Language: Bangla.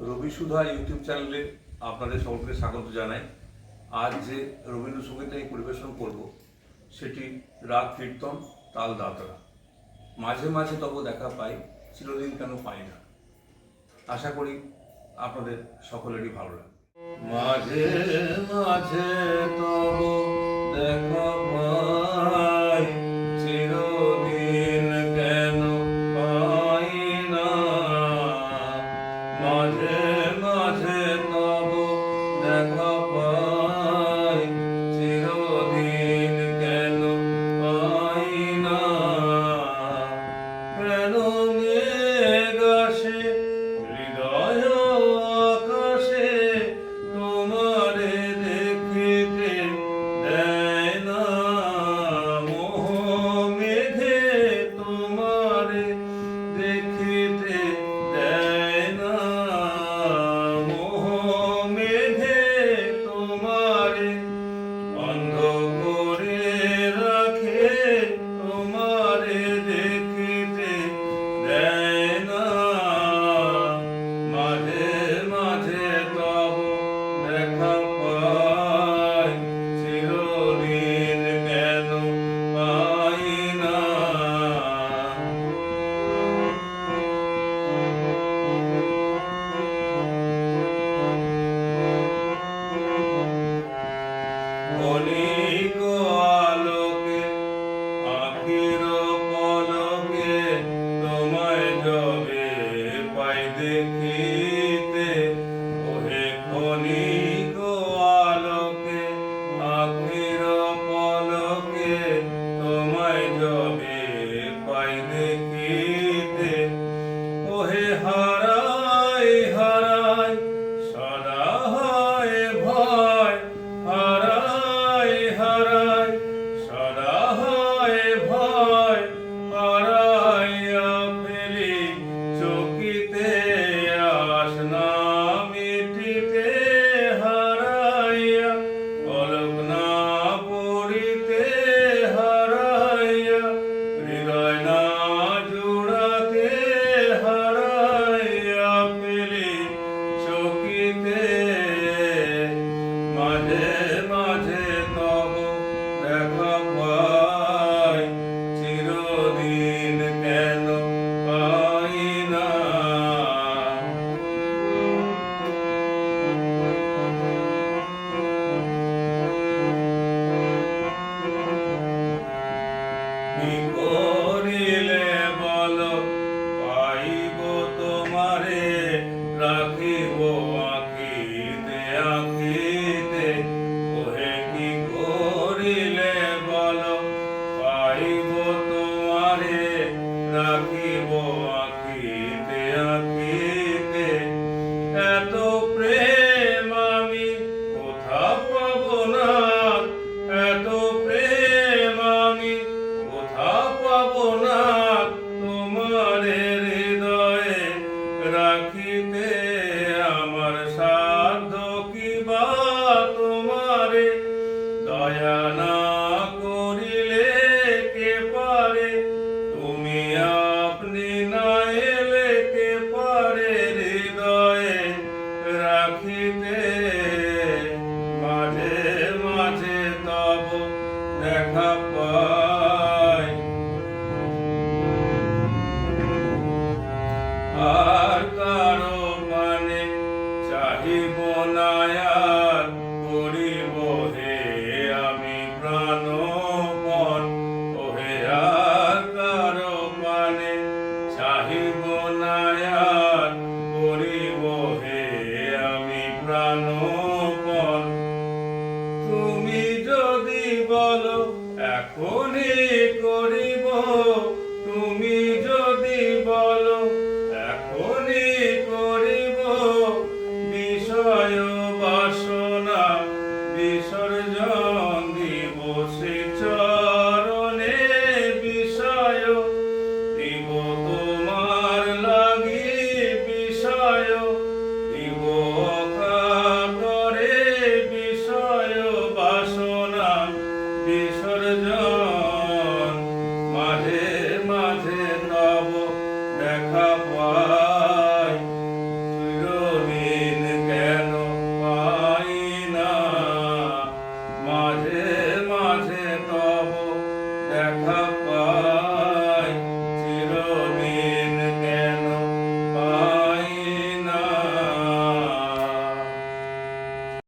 রবি সুধা ইউটিউব চ্যানেলে আপনাদের সকলকে স্বাগত জানাই। আজ যে রবীন্দ্রসঙ্গীত আমি পরিবেশন করব সেটি রাগ কীর্তন তাল দাদরা। মাঝে মাঝে তব দেখা পাই, চিরদিন কেন পাই না। আশা করি আপনাদের সকলেরই ভালো লাগে। মাঝে মাঝে তব দেখা পাই, চিরদিন কেন পাই না। মাঝে মাঝে তব দেখা পাই, চিরদিন কেন পাই না। কেন মেঘ আসে হৃদয় আকাশে, তোমারে দেখিতে দেয় না। মোহ মেঘে তোমারে দেখিতে দেয় না। মোহ মেঘে তোমারে বন্ধ করে রাখে, তোমারে দেখিতে দেয় না। মাঝে মাঝে তব দেখা পাই, চিরদিন কেন পাই না। ক্ষণিক আলোকে আখির পলকে তোমায় যবে পাই দেখিতে। ওহে ক্ষণিক আলোকে আখির পলকে তোমায় যবে পাই দেখিতে। ওহে হারাই হারাই সদা হয় ভয়, হারাই হারাই সদা হয় ভয়। হারাইয়া ফেলি চকিতে আস না মিটিতে, হারাইয়া পলক না পড়িতে, হারাইয়া হৃদয় না জুড়াতে, হারাইয়া ফেলি চকিতে। মাঝে মাঝে তব দেখা পাই, চিরদিন কেন পাই না। কি করিলে বল পাইব তোমারে, রাখিব আঁখিতে আঁখিতে। ওহে কি করিলে বল পাইব তোমারে, রাখিব আঁখিতে আঁখিতে। এত প্রেম আমি কোথা পাব না, এত প্রেম আমি কোথা পাব না। তোমারে হৃদয়ে রাখিতে আমার সাধ্য কি বা, তোমারে দয়া না করিলে কে পারে। তুমি আপনি না এলে কে পারে হৃদয়ে রাখিতে। মাঝে মাঝে তব দেখা পাই, আর কারো পানে দেখা পাই।